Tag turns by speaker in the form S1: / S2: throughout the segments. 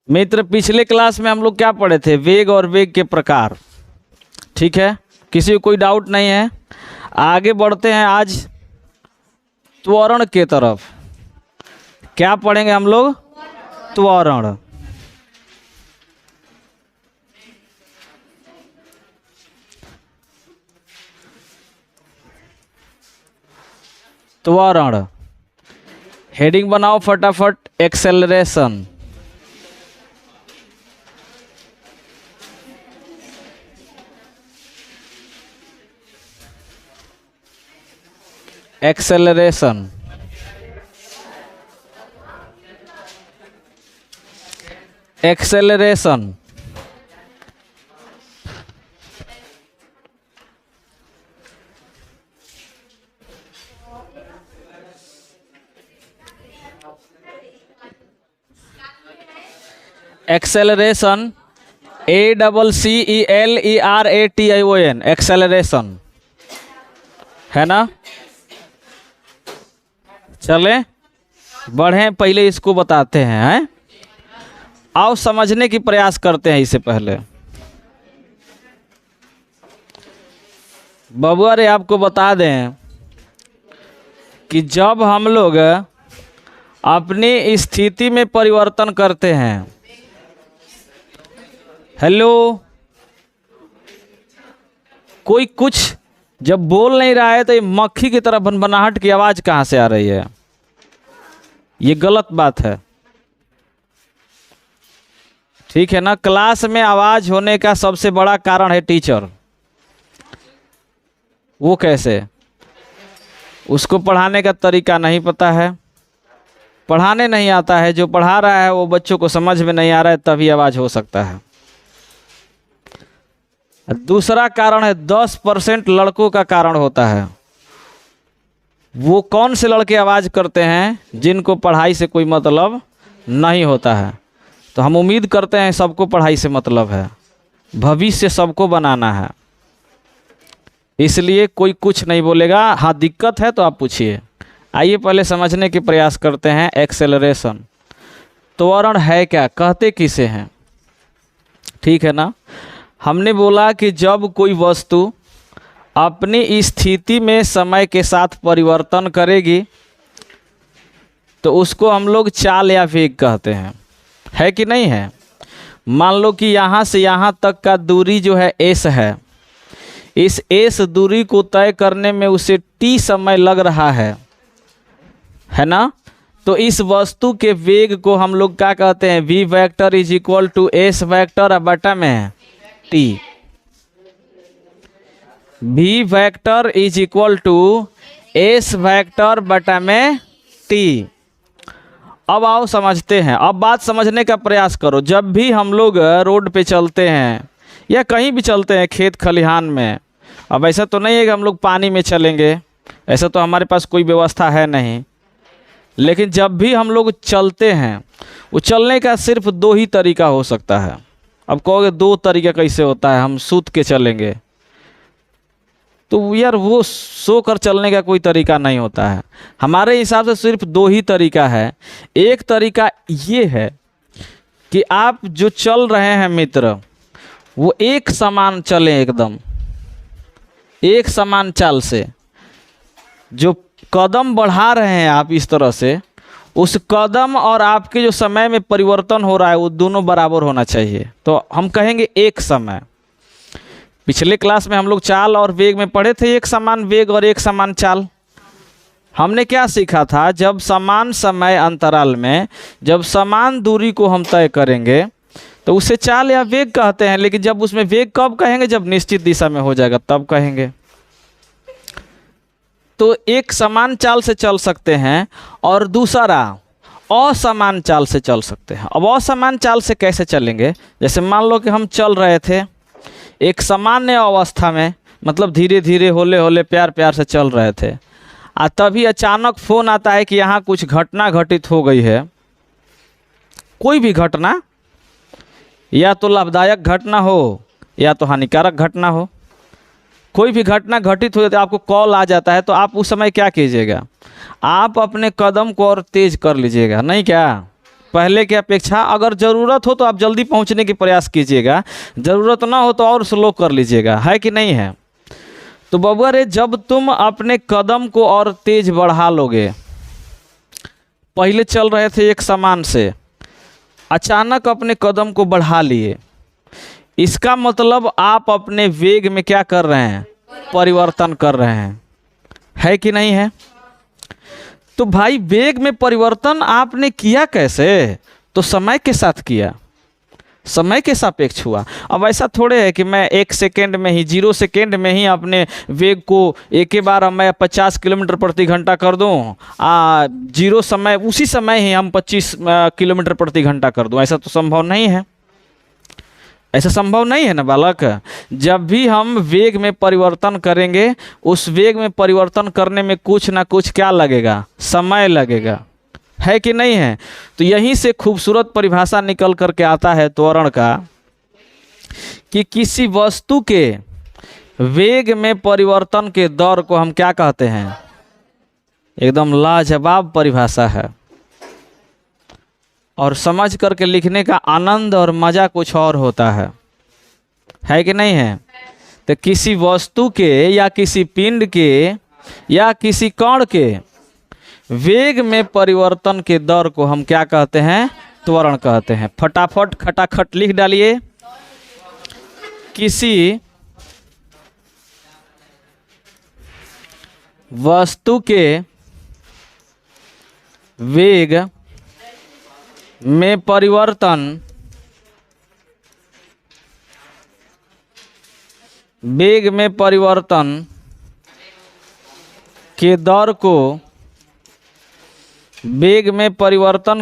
S1: मित्र, पिछले क्लास में हम लोग क्या पढ़े थे? वेग और वेग के प्रकार। ठीक है, किसी को कोई डाउट नहीं है? आगे बढ़ते हैं आज त्वरण के तरफ। क्या पढ़ेंगे हम लोग? त्वरण। त्वरण हेडिंग बनाओ फटाफट। Acceleration. Acceleration. Acceleration acceleration ACCELERATION acceleration है ना। चलें बढ़ें, पहले इसको बताते हैं। आओ समझने की प्रयास करते हैं। इससे पहले बबुआ रे आपको बता दें कि जब हम लोग अपनी स्थिति में परिवर्तन करते हैं, हेलो, कोई कुछ जब बोल नहीं रहा है तो ये मक्खी की तरह भनभनाहट की आवाज़ कहाँ से आ रही है? ये गलत बात है। ठीक है ना। क्लास में आवाज़ होने का सबसे बड़ा कारण है टीचर। वो कैसे? उसको पढ़ाने का तरीका नहीं पता है, पढ़ाने नहीं आता है। जो पढ़ा रहा है वो बच्चों को समझ में नहीं आ रहा है, तभी आवाज़ हो सकता है। दूसरा कारण है 10% लड़कों का कारण होता है। वो कौन से लड़के आवाज़ करते हैं? जिनको पढ़ाई से कोई मतलब नहीं होता है। तो हम उम्मीद करते हैं सबको पढ़ाई से मतलब है, भविष्य सबको बनाना है, इसलिए कोई कुछ नहीं बोलेगा। हाँ, दिक्कत है तो आप पूछिए। आइए पहले समझने के प्रयास करते हैं। एक्सेलरेशन, त्वरण है क्या, कहते किसे हैं? ठीक है ना। हमने बोला कि जब कोई वस्तु अपनी स्थिति में समय के साथ परिवर्तन करेगी तो उसको हम लोग चाल या वेग कहते हैं, है कि नहीं है। मान लो कि यहाँ से यहाँ तक का दूरी जो है s है, इस s दूरी को तय करने में उसे t समय लग रहा है ना। तो इस वस्तु के वेग को हम लोग क्या कहते हैं? v vector is equal to s vector बटा में t। v vector is equal to s vector बटा में t। अब आओ समझते हैं। अब बात समझने का प्रयास करो। जब भी हम लोग रोड पे चलते हैं या कहीं भी चलते हैं, खेत खलिहान में, अब ऐसा तो नहीं है कि हम लोग पानी में चलेंगे, ऐसा तो हमारे पास कोई व्यवस्था है नहीं। लेकिन जब भी हम लोग चलते हैं, वो चलने का सिर्फ दो ही तरीका हो सकता है। अब कहोगे दो तरीका कैसे होता है? हम सूत के चलेंगे तो यार वो सो कर चलने का कोई तरीका नहीं होता है। हमारे हिसाब से सिर्फ दो ही तरीका है। एक तरीका ये है कि आप जो चल रहे हैं मित्र, वो एक समान चलें, एकदम एक समान चाल से। जो कदम बढ़ा रहे हैं आप इस तरह से, उस कदम और आपके जो समय में परिवर्तन हो रहा है वो दोनों बराबर होना चाहिए। तो हम कहेंगे एक समय। पिछले क्लास में हम लोग चाल और वेग में पढ़े थे, एक समान वेग और एक समान चाल। हमने क्या सीखा था? जब समान समय अंतराल में जब समान दूरी को हम तय करेंगे तो उसे चाल या वेग कहते हैं। लेकिन जब उसमें वेग कब कहेंगे? जब निश्चित दिशा में हो जाएगा तब कहेंगे। तो एक समान चाल से चल सकते हैं और दूसरा असमान चाल से चल सकते हैं। अब असमान चाल से कैसे चलेंगे? जैसे मान लो कि हम चल रहे थे एक सामान्य अवस्था में, मतलब धीरे धीरे होले होले प्यार प्यार से चल रहे थे, तभी अचानक फ़ोन आता है कि यहाँ कुछ घटना घटित हो गई है। कोई भी घटना, या तो लाभदायक घटना हो या तो हानिकारक घटना हो, कोई भी घटना घटित हो जाती है, आपको कॉल आ जाता है, तो आप उस समय क्या कीजिएगा? आप अपने कदम को और तेज़ कर लीजिएगा, नहीं क्या? पहले की अपेक्षा अगर ज़रूरत हो तो आप जल्दी पहुंचने की प्रयास कीजिएगा, ज़रूरत ना हो तो और स्लो कर लीजिएगा, है कि नहीं है। तो बबुआ रे, जब तुम अपने कदम को और तेज बढ़ा लोगे, पहले चल रहे थे एक समान से, अचानक अपने कदम को बढ़ा लिए, इसका मतलब आप अपने वेग में क्या कर रहे हैं, परिवर्तन कर रहे हैं, है कि नहीं है। तो भाई वेग में परिवर्तन आपने किया कैसे, तो समय के साथ किया, समय के सापेक्ष हुआ। अब ऐसा थोड़े है कि मैं 1 सेकेंड में ही, 0 सेकेंड में ही अपने वेग को एक ही बार मैं 50 किलोमीटर प्रति घंटा कर दूं, जीरो समय उसी समय ही हम 25 किलोमीटर प्रति घंटा कर दूं, ऐसा तो संभव नहीं है, ऐसा संभव नहीं है ना बालक। जब भी हम वेग में परिवर्तन करेंगे, उस वेग में परिवर्तन करने में कुछ ना कुछ क्या लगेगा, समय लगेगा, है कि नहीं है। तो यहीं से खूबसूरत परिभाषा निकल करके आता है त्वरण का, कि किसी वस्तु के वेग में परिवर्तन के दर को हम क्या कहते हैं, एकदम लाजवाब परिभाषा है, और समझ करके लिखने का आनंद और मज़ा कुछ और होता है कि नहीं है। तो किसी वस्तु के या किसी पिंड के या किसी कण के वेग में परिवर्तन के दर को हम क्या कहते हैं, त्वरण कहते हैं। फटाफट खटाखट लिख डालिए, किसी वस्तु के वेग में परिवर्तन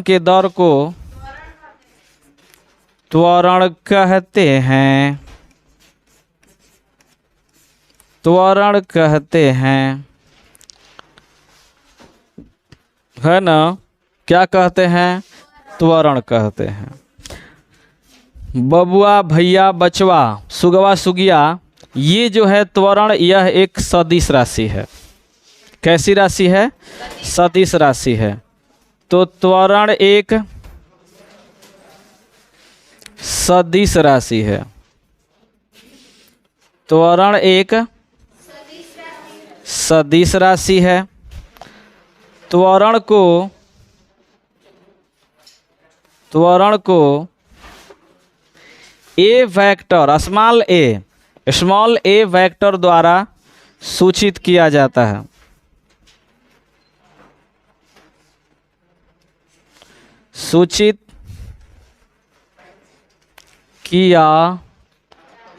S1: के दर को त्वरण कहते हैं, है ना। क्या कहते हैं, त्वरण कहते हैं। बबुआ भैया बचवा सुगवा सुगिया, ये जो है त्वरण, यह एक सदिश राशि है। कैसी राशि है, सदिश राशि है। तो त्वरण एक सदिश राशि है, त्वरण एक सदिश राशि है। त्वरण को ए वेक्टर, स्मॉल ए वेक्टर द्वारा सूचित किया जाता है। सूचित किया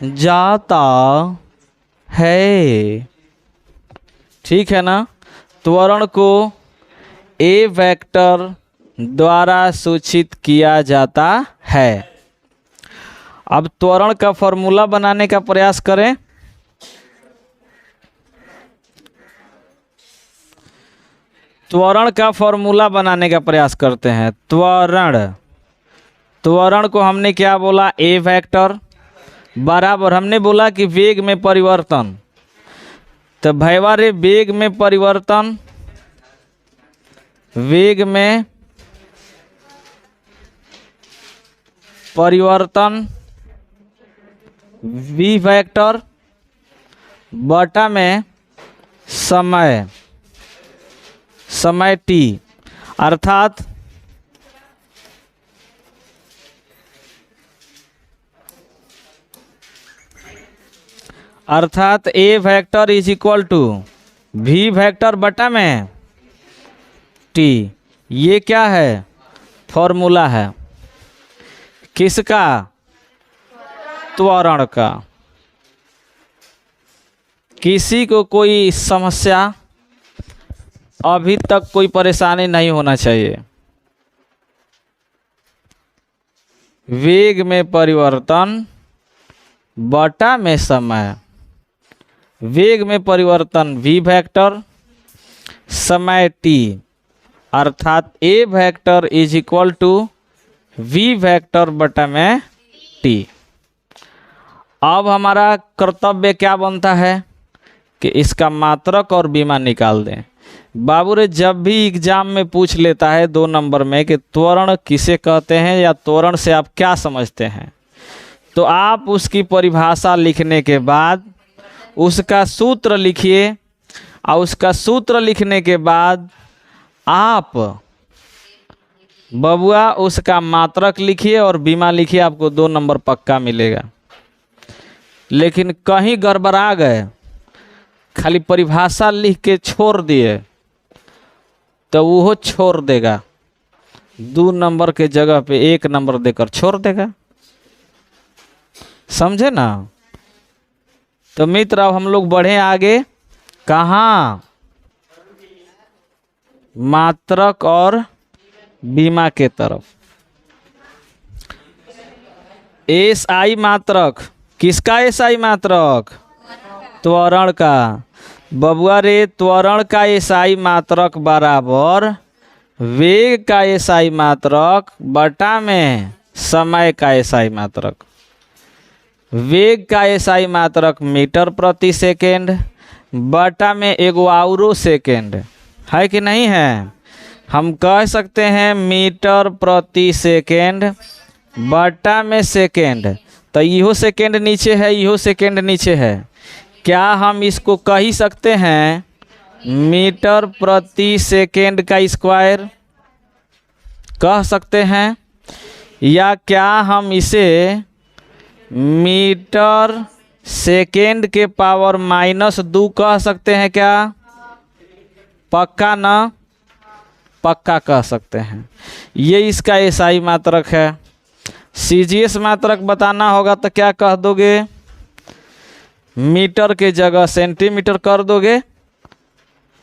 S1: जाता है, ठीक है ना। त्वरण को ए वेक्टर द्वारा सूचित किया जाता है। अब त्वरण का फॉर्मूला बनाने का प्रयास करें। त्वरण का फॉर्मूला बनाने का प्रयास करते हैं। त्वरण को हमने क्या बोला, ए वेक्टर बराबर, हमने बोला कि वेग में परिवर्तन। तो भैया रे, वेग में परिवर्तन वी वेक्टर बटा में समय t, अर्थात A vector is equal to V vector बटा में t। ये क्या है, फॉर्मूला है, किसका, त्वरण का। किसी को कोई समस्या, अभी तक कोई परेशानी नहीं होना चाहिए। वेग में परिवर्तन बटा में समय, वेग में परिवर्तन v वेक्टर, समय t, अर्थात a vector is equal to v vector बटा में t। अब हमारा कर्तव्य क्या बनता है कि इसका मात्रक और विमा निकाल दें। बाबू रे जब भी एग्जाम में पूछ लेता है 2 नंबर में कि त्वरण किसे कहते हैं या त्वरण से आप क्या समझते हैं, तो आप उसकी परिभाषा लिखने के बाद उसका सूत्र लिखिए, और उसका सूत्र लिखने के बाद आप बबुआ उसका मात्रक लिखिए और बीमा लिखिए, आपको 2 नंबर पक्का मिलेगा। लेकिन कहीं गड़बड़ा गए, खाली परिभाषा लिख के छोड़ दिए, तो वो छोड़ देगा, 2 नंबर के जगह पे 1 नंबर देकर छोड़ देगा। समझे ना? तो मित्र अब हम लोग बढ़े आगे, कहाँ? मात्रक और बीमा के तरफ। एसआई मात्रक, किसका एसआई मात्रक? त्वरण का। बबुआ रे त्वरण का एसआई मात्रक बराबर वेग का एसआई मात्रक बटा में समय का एसआई मात्रक। वेग का एसआई मात्रक मीटर प्रति सेकेंड बटा में एगो आउरो सेकेंड है कि नहीं है? हम कह सकते हैं मीटर प्रति सेकेंड बटा में सेकेंड। तो इहो सेकेंड नीचे है, इहो सेकेंड नीचे है। क्या हम इसको कह ही सकते हैं मीटर प्रति सेकेंड का स्क्वायर? कह सकते हैं। या क्या हम इसे मीटर सेकेंड के पावर -2 कह सकते हैं? क्या पक्का ना? पक्का कह सकते हैं। ये इसका एसआई मात्रक है। सीजीएस मात्रक बताना होगा तो क्या कह दोगे? मीटर के जगह सेंटीमीटर कर दोगे।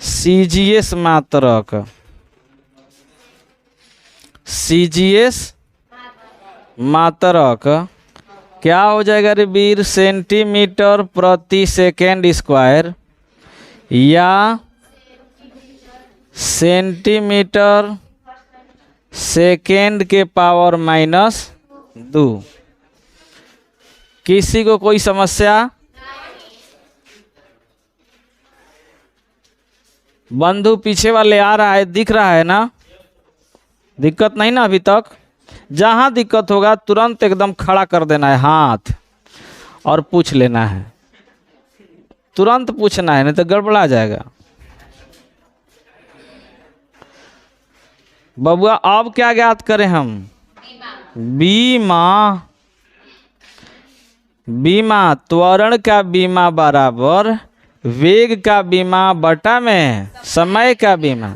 S1: सीजीएस मात्रक, सीजीएस मात्रक क्या हो जाएगा रे वीर? सेंटीमीटर प्रति सेकेंड स्क्वायर या सेंटीमीटर सेकेंड के पावर -2। किसी को कोई समस्या? बंधु पीछे वाले आ रहा है, दिख रहा है ना? दिक्कत नहीं ना अभी तक? जहाँ दिक्कत होगा तुरंत एकदम खड़ा कर देना है हाथ और पूछ लेना है। तुरंत पूछना है, नहीं तो गड़बड़ा जाएगा। बबुआ अब क्या ज्ञात करें हम? बीमा। बीमा त्वरण का बीमा बराबर वेग का बीमा बटा में समय का बीमा।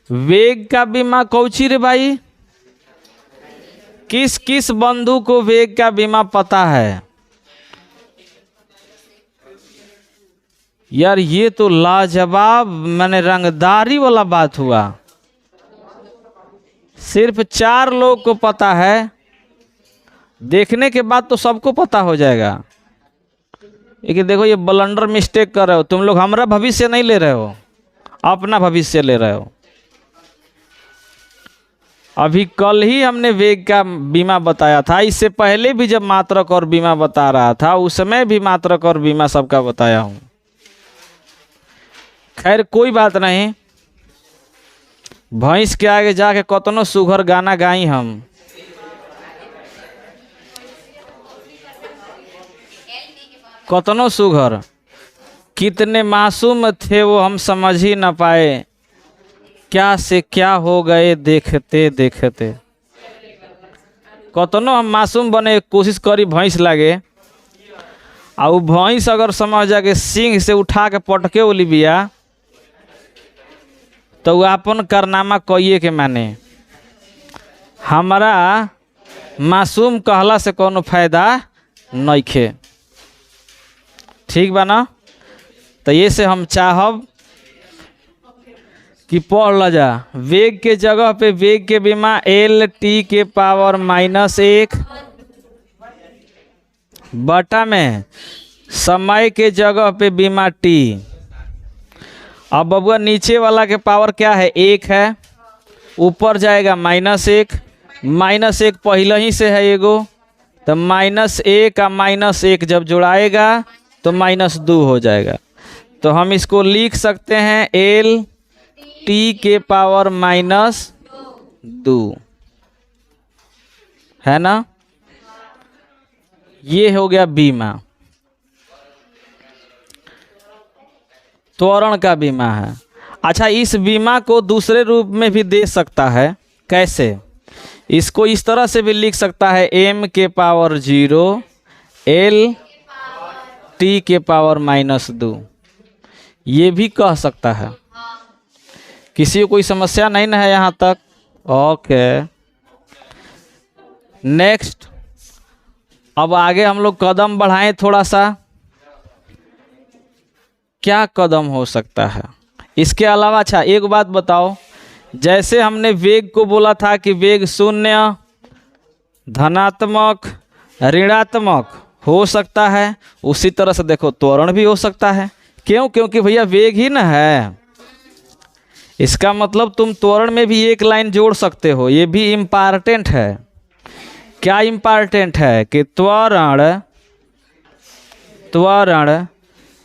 S1: वेग का बीमा कौची रे भाई? किस किस बंधु को वेग का बीमा पता है? यार ये तो लाजवाब मैंने रंगदारी वाला बात हुआ। सिर्फ 4 लोग को पता है। देखने के बाद तो सबको पता हो जाएगा। लेकिन देखो ये ब्लंडर मिस्टेक कर रहे हो तुम लोग। हमारा भविष्य नहीं ले रहे हो, अपना भविष्य ले रहे हो। अभी कल ही हमने वेग का बीमा बताया था। इससे पहले भी जब मात्रक और बीमा बता रहा था उस समय भी मात्रक और बीमा सबका बताया हूँ। खैर कोई बात नहीं। भैंस के आगे जाके कतनो सुघर गाना गाई हम। कतनो सुघर, कितने मासूम थे वो हम समझ ही न पाए, क्या से क्या हो गए देखते देखते। कतनो हम मासूम बने कोशिश करी भैंस लागे, आ वो भैंस अगर समझ जाके सिंह से उठा के पटके ओली बिया तो वो अपन कारनामा कहिए के माने। हमारा मासूम कहला से कोनो फायदा नइखे। ठीक बा ना? तो ये से हम चाहब कि पढ़ ल जा। वेग के जगह पे वेग के बीमा LT के पावर -1 बटा में समय के जगह पे बीमा T। अब बबुआ नीचे वाला के पावर क्या है? 1 है। ऊपर जाएगा -1। -1 पहले ही से है एगो, तो -1 का -1 जब जुड़ाएगा तो -2 हो जाएगा। तो हम इसको लिख सकते हैं एल टी के पावर -2, है ना। ये हो गया बीमा, त्वरण का बीमा है। अच्छा, इस बीमा को दूसरे रूप में भी दे सकता है। कैसे? इसको इस तरह से भी लिख सकता है m के पावर 0 l t के पावर -2, ये भी कह सकता है। किसी को कोई समस्या नहीं ना है यहाँ तक? Okay, next. अब आगे हम लोग कदम बढ़ाएं थोड़ा सा। क्या कदम हो सकता है इसके अलावा? अच्छा, एक बात बताओ, जैसे हमने वेग को बोला था कि वेग शून्य, धनात्मक, ऋणात्मक हो सकता है, उसी तरह से देखो त्वरण भी हो सकता है। क्यों? क्योंकि भैया वेग ही ना है। इसका मतलब तुम त्वरण में भी एक लाइन जोड़ सकते हो, ये भी इम्पॉर्टेंट है। क्या इम्पॉर्टेंट है? कि त्वरण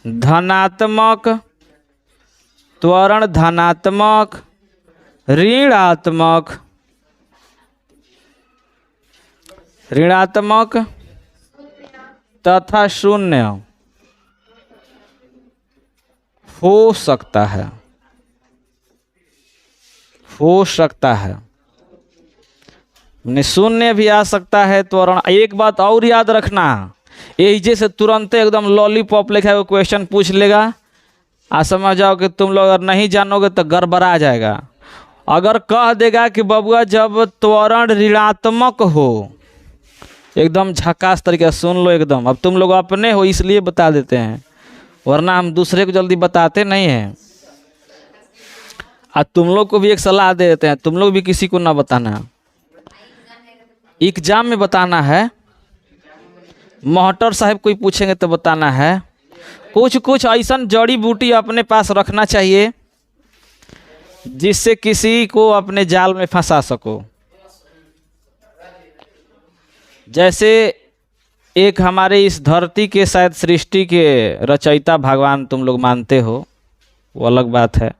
S1: धनात्मक, त्वरण धनात्मक, ऋणात्मक तथा शून्य हो सकता है, शून्य भी आ सकता है त्वरण। एक बात और याद रखना, यही जैसे तुरंत एकदम लॉलीपॉप लिखा है वो क्वेश्चन पूछ लेगा, आज समझ जाओ कि तुम लोग अगर नहीं जानोगे तो गड़बड़ा जाएगा। अगर कह देगा कि बबुआ जब त्वरण ऋणात्मक हो, एकदम झकास तरीके से सुन लो एकदम। अब तुम लोग अपने हो इसलिए बता देते हैं, वरना हम दूसरे को जल्दी बताते नहीं हैं। आज तुम लोग को भी एक सलाह दे देते हैं, तुम लोग भी किसी को ना बताना, एग्जाम में बताना है। मोहटर साहब कोई पूछेंगे तो बताना है। कुछ ऐसा जड़ी बूटी अपने पास रखना चाहिए जिससे किसी को अपने जाल में फंसा सको। जैसे एक हमारे इस धरती के शायद सृष्टि के रचयिता भगवान तुम लोग मानते हो, वो अलग बात है।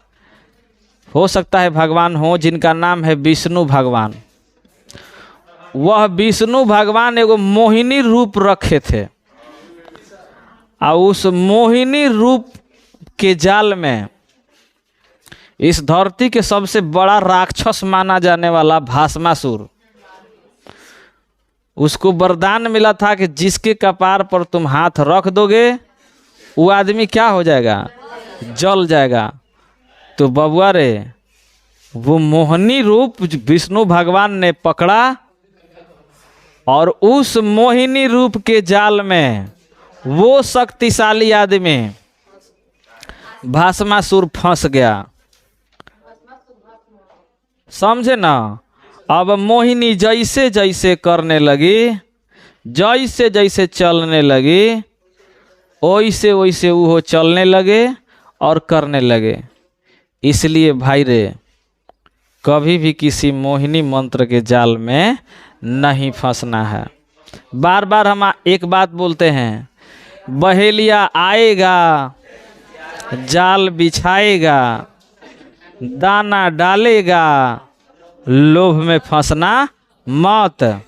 S1: हो सकता है भगवान हो जिनका नाम है विष्णु भगवान। वह विष्णु भगवान एगो मोहिनी रूप रखे थे, और उस मोहिनी रूप के जाल में इस धरती के सबसे बड़ा राक्षस माना जाने वाला भस्मासुर, उसको वरदान मिला था कि जिसके कपार पर तुम हाथ रख दोगे वो आदमी क्या हो जाएगा? जल जाएगा। तो बबुआ रे, वो मोहिनी रूप विष्णु भगवान ने पकड़ा और उस मोहिनी रूप के जाल में वो शक्तिशाली आदमी भस्मासुर फंस गया। समझे ना? अब मोहिनी जैसे जैसे करने लगी, जैसे जैसे चलने लगी, वैसे वैसे वो चलने लगे और करने लगे। इसलिए भाई रे, कभी भी किसी मोहिनी मंत्र के जाल में नहीं फंसना है। बार बार हम एक बात बोलते हैं, बहेलिया आएगा, जाल बिछाएगा, दाना डालेगा, लोभ में फंसना मत।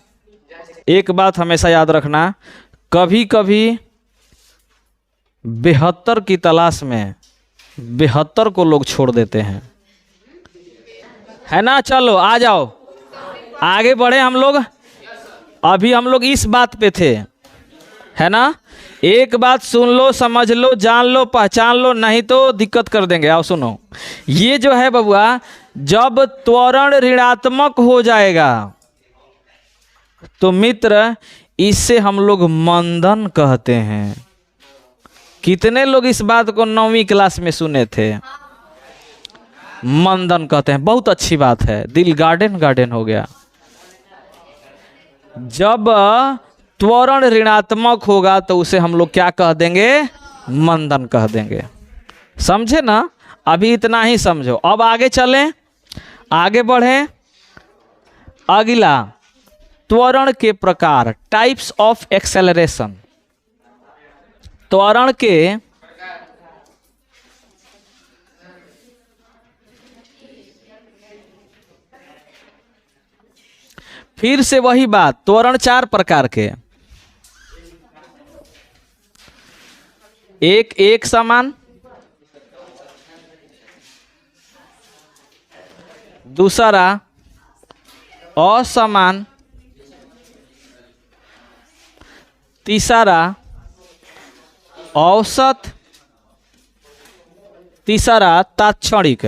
S1: एक बात हमेशा याद रखना, कभी कभी 72 की तलाश में 72 को लोग छोड़ देते हैं, है ना। चलो आ जाओ, आगे बढ़े हम लोग। अभी हम लोग इस बात पे थे, है ना। एक बात सुन लो, समझ लो, जान लो, पहचान लो, नहीं तो दिक्कत कर देंगे। आओ सुनो, ये जो है बबुआ, जब त्वरण ऋणात्मक हो जाएगा तो मित्र इससे हम लोग मंदन कहते हैं। कितने लोग इस बात को 9वीं क्लास में सुने थे? मंदन कहते हैं, बहुत अच्छी बात है, दिल गार्डन गार्डन हो गया। जब त्वरण ऋणात्मक होगा तो उसे हम लोग क्या कह देंगे? मंदन कह देंगे। समझे ना? अभी इतना ही समझो, अब आगे चलें, आगे बढ़ें। अगला, त्वरण के प्रकार, टाइप्स ऑफ एक्सेलरेशन। त्वरण के फिर से वही बात, त्वरण 4 प्रकार के, एक समान, दूसरा असमान, तीसरा औसत, तीसरा तात्क्षणिक।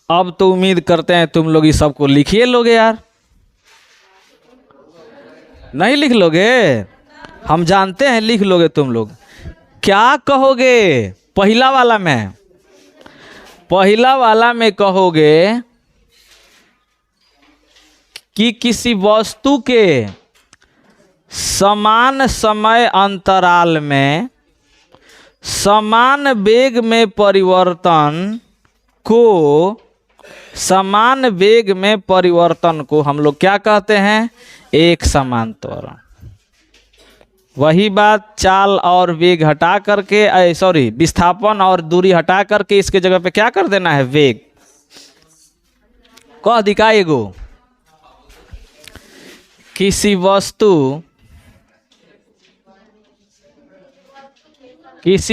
S1: अब तो उम्मीद करते हैं तुम लोग इस सबको लिखिए लोगे यार, नहीं लिख लोगे? हम जानते हैं लिख लोगे तुम लोग। क्या कहोगे पहला वाला में? पहला वाला में कहोगे कि किसी वस्तु के समान समय अंतराल में समान वेग में परिवर्तन को, समान वेग में परिवर्तन को हम लोग क्या कहते हैं? एक समान त्वरण। वही बात, चाल और वेग हटा करके, सॉरी, विस्थापन और दूरी हटा करके इसके जगह पे क्या कर देना है? वेग। कह दिखाए गो, किसी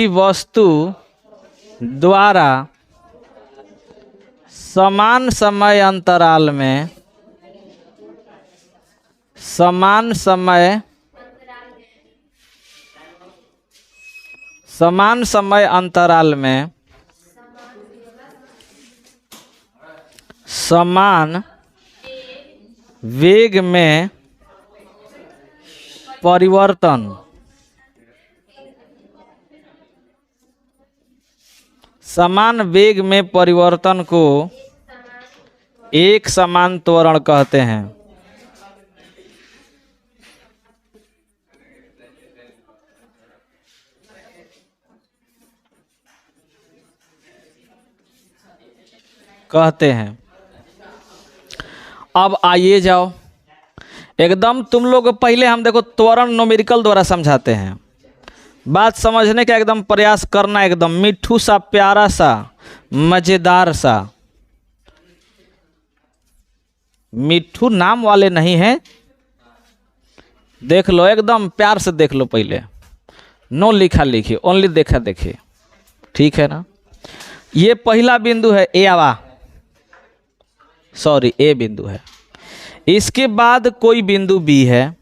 S1: वस्तु द्वारा समान समय अंतराल में समान समय अंतराल में समान वेग में परिवर्तन, समान वेग में परिवर्तन को एक समान त्वरण कहते हैं। अब आइए जाओ, एकदम तुम लोग पहले हम देखो त्वरण न्यूमेरिकल द्वारा समझाते हैं। बात समझने का एकदम प्रयास करना, एकदम मिठू सा, प्यारा सा, मजेदार सा। मिठू नाम वाले नहीं हैं, देख लो, एकदम प्यार से देख लो। पहले नो लिखा लिखी, ओनली देखा देखी, ठीक है ना? ये पहला बिंदु है, ए बिंदु है। इसके बाद कोई बिंदु बी है,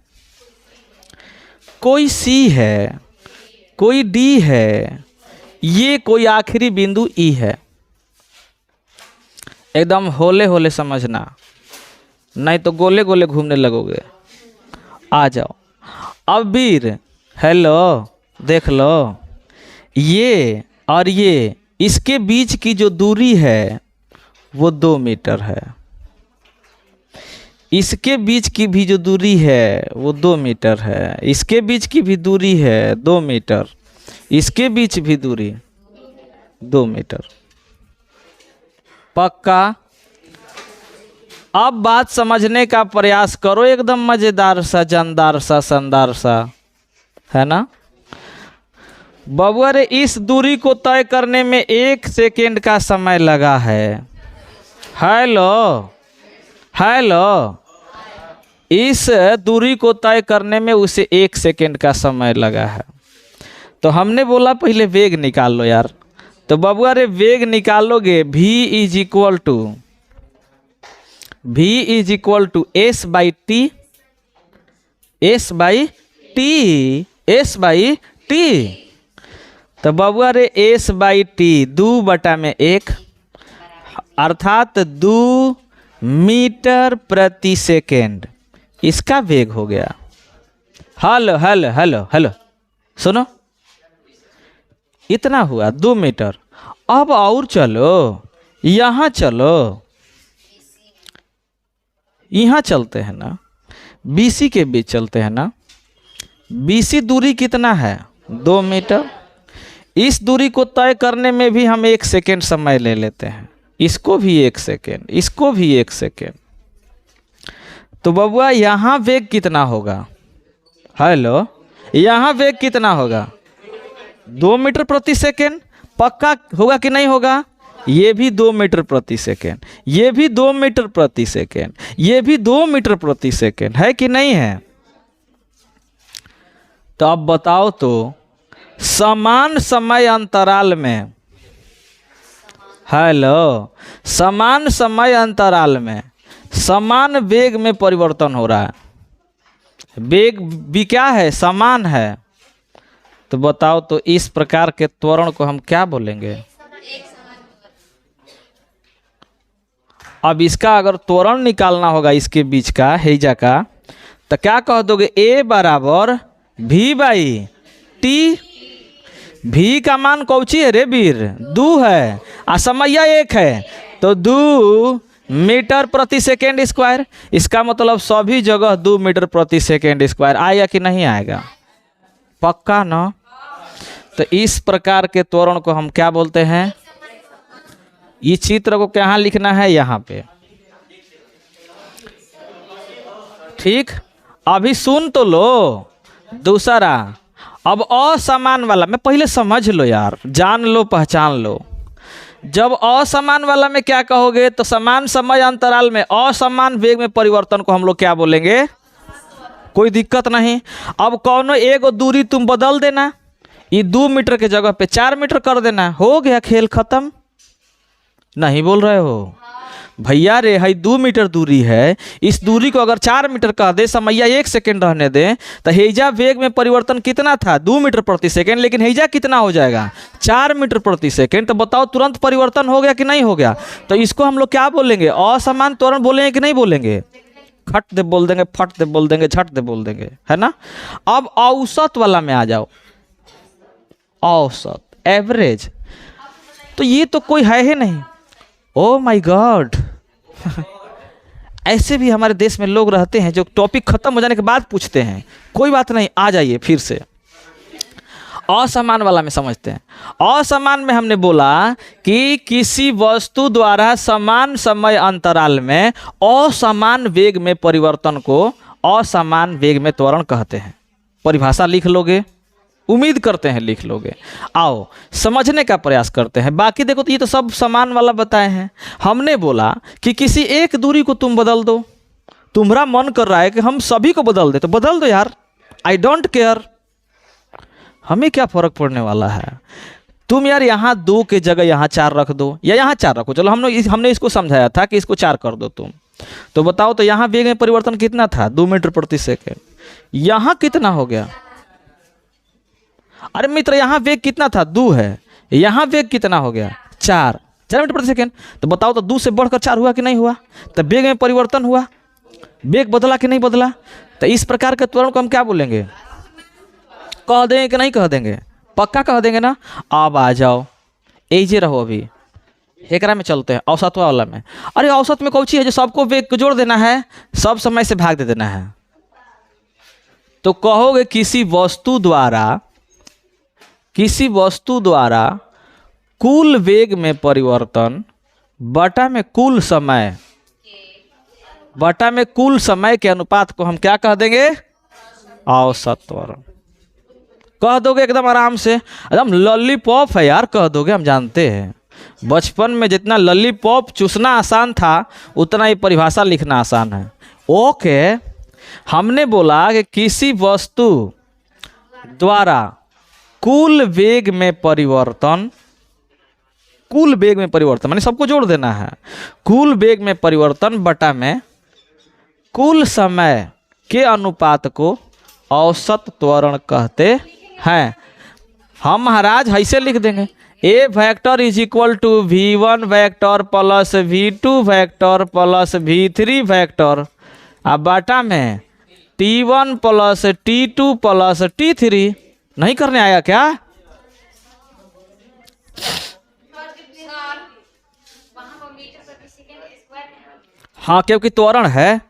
S1: कोई सी है, कोई डी है, ये कोई आखिरी बिंदु ई है। एकदम होले होले समझना, नहीं तो गोले गोले घूमने लगोगे। आ जाओ अब वीर, हेलो, देख लो, ये और ये, इसके बीच की जो दूरी है वो 2 मीटर है। इसके बीच की भी जो दूरी है वो 2 मीटर है। इसके बीच की भी दूरी है 2 मीटर। इसके बीच भी दूरी 2 मीटर। पक्का? अब बात समझने का प्रयास करो, एकदम मजेदार सा, जानदार सा, शानदार सा, है ना? बबुआ रे, इस दूरी को तय करने में 1 सेकेंड का समय लगा है। हेलो, इस दूरी को तय करने में उसे 1 सेकेंड का समय लगा है। तो हमने बोला पहले वेग निकाल लो यार। तो बबुआ रे, वेग निकालोगे, v is equal to s by T. तो बबुआ रे, s बाई टी 2/1 अर्थात 2 मीटर प्रति सेकेंड इसका वेग हो गया। हेलो, सुनो, इतना हुआ 2 मीटर। अब और चलो, यहाँ चलो, यहाँ चलते हैं ना, BC के बीच चलते हैं ना। BC दूरी कितना है? 2 मीटर। इस दूरी को तय करने में भी हम 1 सेकेंड समय ले लेते हैं। इसको भी 1 सेकेंड, इसको भी 1 सेकेंड। तो बबुआ यहाँ वेग कितना होगा? हेलो, यहाँ वेग कितना होगा? 2 मीटर प्रति सेकेंड। पक्का होगा कि नहीं होगा? ये भी 2 मीटर प्रति सेकेंड, ये भी 2 मीटर प्रति सेकेंड, ये भी 2 मीटर प्रति सेकेंड, है कि नहीं है? तो अब बताओ तो समान समय अंतराल में, हेलो, समान समय अंतराल में समान वेग में परिवर्तन हो रहा है। वेग भी क्या है? समान है। तो बताओ तो इस प्रकार के त्वरण को हम क्या बोलेंगे? अब इसका अगर त्वरण निकालना होगा इसके बीच का, हेजा का, तो क्या कह दोगे? ए बराबर भी बाई टी। भी का मान कौची है रे वीर? 2 है, आ समय 1 है, तो 2 मीटर प्रति सेकेंड स्क्वायर। इसका मतलब सभी जगह 2 मीटर प्रति सेकेंड स्क्वायर आएगा कि नहीं आएगा? पक्का ना? तो इस प्रकार के त्वरण को हम क्या बोलते हैं? इस चित्र को कहाँ लिखना है? यहाँ पे। ठीक, अभी सुन तो लो। दूसरा, अब असमान वाला में पहले समझ लो यार, जान लो, पहचान लो। जब असमान वाला में क्या कहोगे? तो समान समय अंतराल में असमान वेग में परिवर्तन को हम लोग क्या बोलेंगे? कोई दिक्कत नहीं। अब कौनो एगो दूरी तुम बदल देना, ये 2 मीटर के जगह पे 4 मीटर कर देना, हो गया खेल खत्म। नहीं बोल रहे हो भैया रे? है 2 मीटर दूरी है, इस दूरी को अगर 4 मीटर कह दे, समय 1 सेकेंड रहने दे, तो हेजा वेग में परिवर्तन कितना था? 2 मीटर प्रति सेकेंड, लेकिन हेजा कितना हो जाएगा? 4 मीटर प्रति सेकेंड। तो बताओ तुरंत परिवर्तन हो गया कि नहीं हो गया? तो इसको हम लोग क्या बोलेंगे? असमान त्वरण बोलेंगे कि नहीं बोलेंगे? खट दे बोल देंगे, फट दे बोल देंगे, झट दे बोल देंगे, है ना? अब औसत वाला में आ जाओ। औसत, एवरेज, तो ये तो कोई है ही नहीं। ओ माय गॉड, ऐसे भी हमारे देश में लोग रहते हैं जो टॉपिक खत्म हो जाने के बाद पूछते हैं। कोई बात नहीं, आ जाइए फिर से। असमान वाला में समझते हैं। असमान में हमने बोला कि किसी वस्तु द्वारा समान समय अंतराल में असमान वेग में परिवर्तन को असमान वेग में त्वरण कहते हैं। परिभाषा लिख लोगे? उम्मीद करते हैं लिख लोगे। आओ समझने का प्रयास करते हैं। बाकी देखो तो ये तो सब समान वाला बताए हैं। हमने बोला कि किसी एक दूरी को तुम बदल दो, तुम्हारा मन कर रहा है कि हम सभी को बदल दे, तो बदल दो यार, आई डोंट केयर, हमें क्या फर्क पड़ने वाला है। तुम यार यहाँ 2 के जगह यहाँ 4 रख दो, या यहाँ 4 रखो, चलो हमने इसको समझाया था कि इसको 4 कर दो तुम। तो बताओ तो यहाँ वेग में परिवर्तन कितना था? 2 मीटर प्रति सेकेंड। यहाँ कितना हो गया? अरे मित्र, यहाँ वेग कितना था? 2 है। यहाँ वेग कितना हो गया? 4 मीटर प्रति सेकेंड। तो बताओ तो 2 से बढ़कर 4 हुआ कि नहीं हुआ? तो वेग में परिवर्तन हुआ, वेग बदला कि नहीं बदला? तो इस प्रकार के त्वरण को हम क्या बोलेंगे? कह देंगे कि नहीं कह देंगे? पक्का कह देंगे ना? अब आ जाओ, ऐजे रहो, अभी एकरा में चलते हैं, औसत वाला में। अरे औसत में कौन सी है जो सबको वेग को जोड़ देना है, सब समय से भाग दे देना है? तो कहोगे किसी वस्तु द्वारा कुल वेग में परिवर्तन बटा में कुल समय के अनुपात को हम क्या कह देंगे? औसत त्वरण कह दोगे। एकदम आराम से, एकदम लॉलीपॉप है यार कह दोगे। हम जानते हैं बचपन में जितना लॉलीपॉप चूसना आसान था, उतना ही परिभाषा लिखना आसान है। ओके, हमने बोला कि किसी वस्तु द्वारा कुल वेग में परिवर्तन माने सबको जोड़ देना है। कुल वेग में परिवर्तन बटा में कुल समय के अनुपात को औसत त्वरण कहते हैं। हम महाराज ऐसे लिख देंगे, A vector is equal to v1 vector plus v2 vector plus v3 vector, अब बाटा में t1 plus t2 plus t3। नहीं करने आया क्या? हाँ, क्योंकि त्वरण है।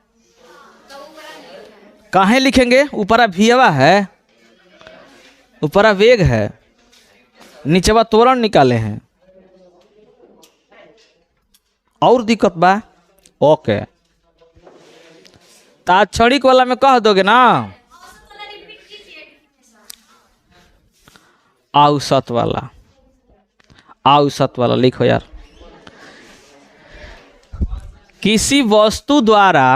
S1: काहे लिखेंगे? ऊपरा भीवा है, ऊपरा वेग है, नीचेवा त्वरण निकाले हैं। और दिक्कत बा? ओके, ताक्षणिक वाला में कह दोगे ना, औसत वाला, औसत वाला लिखो यार। किसी वस्तु द्वारा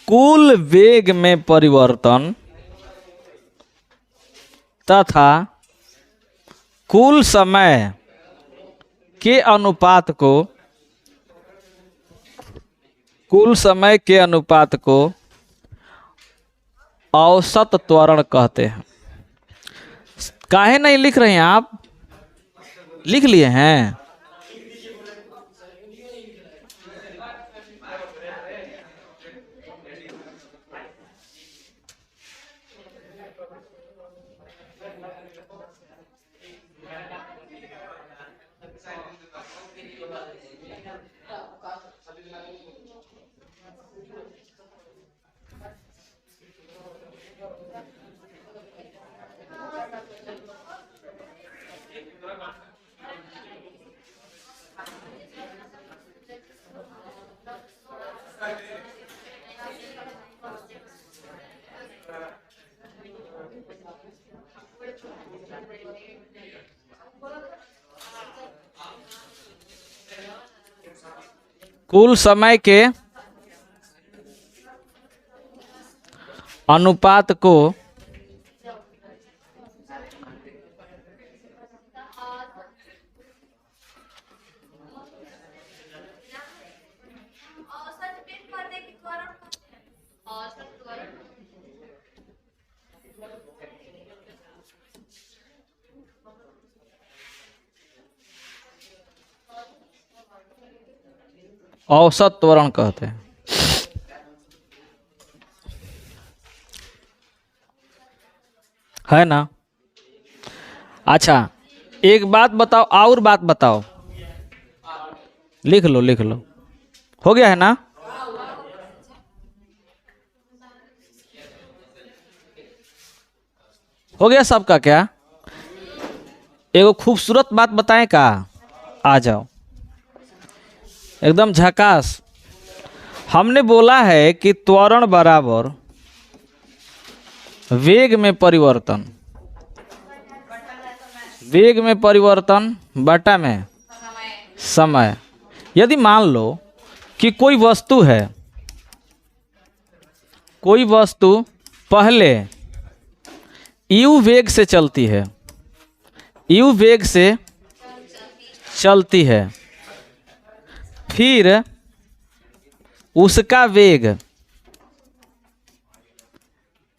S1: कुल वेग में परिवर्तन तथा कुल समय के अनुपात को, कुल समय के अनुपात को औसत त्वरण कहते हैं। काहे नहीं लिख रहे हैं आप? लिख लिए हैं? कुल समय के अनुपात को औसत त्वरण कहते हैं। है ना? अच्छा, एक बात बताओ, और बात बताओ, लिख लो लिख लो। हो गया है ना? हो गया सबका क्या? एगो खूबसूरत बात बताएं का? आ जाओ, एकदम झकास। हमने बोला है कि त्वरण बराबर वेग में परिवर्तन, वेग में परिवर्तन बटा में समय। यदि मान लो कि कोई वस्तु है, कोई वस्तु पहले u वेग से चलती है, u वेग से चलती है, फिर उसका वेग,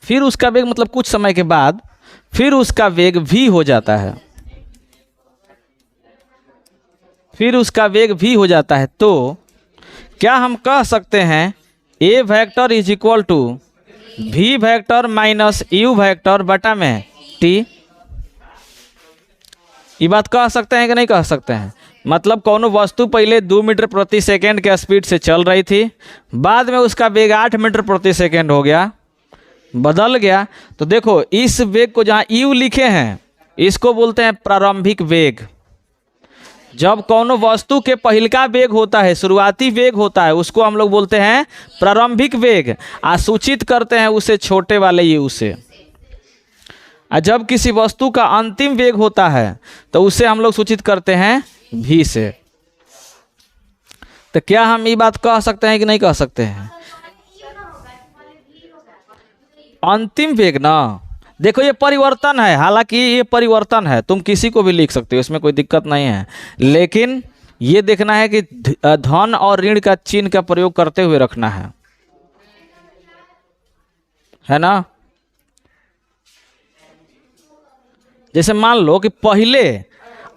S1: फिर उसका वेग मतलब कुछ समय के बाद फिर उसका वेग v हो जाता है, फिर उसका वेग v हो जाता है। तो क्या हम कह सकते हैं a vector is equal to v vector minus u vector बटा में t? ये बात कह सकते हैं कि नहीं कह सकते हैं? मतलब कौनो वस्तु पहले 2 मीटर प्रति सेकेंड के स्पीड से चल रही थी, बाद में उसका वेग 8 मीटर प्रति सेकेंड हो गया, बदल गया। तो देखो इस वेग को जहाँ u लिखे हैं इसको बोलते हैं प्रारंभिक वेग। जब कौनो वस्तु के पहिलका वेग होता है, शुरुआती वेग होता है, उसको हम लोग बोलते हैं प्रारंभिक वेग, सूचित करते हैं उसे छोटे वाले u से। जब किसी वस्तु का अंतिम वेग होता है तो उसे हम लोग सूचित करते हैं v से। तो क्या हम ये बात कह सकते हैं कि नहीं कह सकते हैं? अंतिम वेग ना, देखो ये परिवर्तन है, हालांकि ये परिवर्तन है, तुम किसी को भी लिख सकते हो, इसमें कोई दिक्कत नहीं है, लेकिन ये देखना है कि धन और ऋण का चिन्ह का प्रयोग करते हुए रखना है ना? जैसे मान लो कि पहले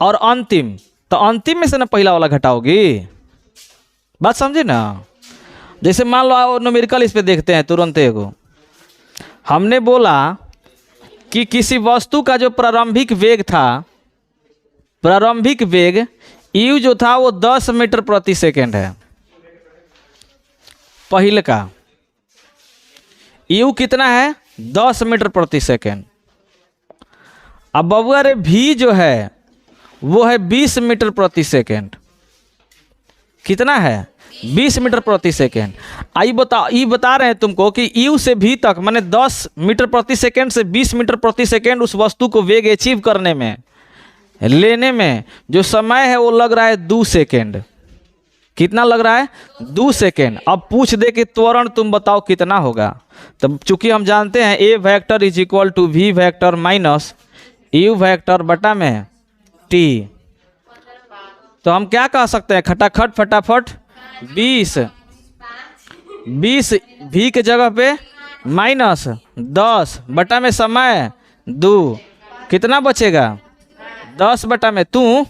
S1: और अंतिम, तो अंतिम में से ना पहला वाला घटाओगी, बात समझे ना? जैसे मान लो आओ न्यूमेरिकल इस पे देखते हैं तुरंत। एगो हमने बोला कि किसी वस्तु का जो प्रारंभिक वेग था, प्रारंभिक वेग u जो था वो 10 मीटर प्रति सेकेंड है। पहले का u कितना है? 10 मीटर प्रति सेकेंड। अब बबुआ रे v जो है वो है 20 मीटर प्रति सेकेंड। कितना है? 20 मीटर प्रति सेकेंड। ये बता रहे हैं तुमको कि यू से भी तक माने 10 मीटर प्रति सेकेंड से 20 मीटर प्रति सेकेंड उस वस्तु को वेग अचीव करने में, लेने में जो समय है वो लग रहा है 2 सेकेंड। कितना लग रहा है? 2 सेकेंड। अब पूछ दे कि त्वरण तुम बताओ कितना होगा। तब चूंकि हम जानते हैं A vector is equal to V vector minus U vector बटा में टी, तो हम क्या कह सकते हैं खटाखट फटाफट 20 भी के जगह पे माइनस 10 बटा में समय 2, कितना बचेगा? 10 बटा में तू,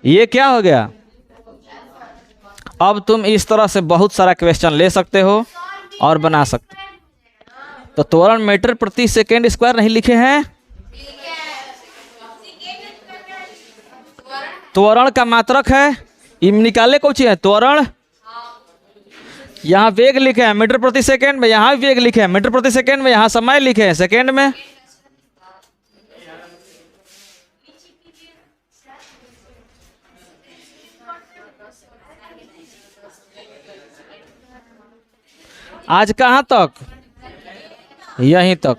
S1: ये क्या हो गया? अब तुम इस तरह से बहुत सारा क्वेश्चन ले सकते हो और बना सकते हो। तो त्वरण मीटर प्रति सेकेंड स्क्वायर नहीं लिखे हैं? त्वरण का मात्रक है, ये निकाले कौन सी है? त्वरण। यहाँ वेग लिखे हैं मीटर प्रति सेकेंड में, यहाँ भी वेग लिखे हैं मीटर प्रति सेकेंड में, यहाँ समय लिखे हैं सेकेंड में। आज कहाँ तक? यहीं तक।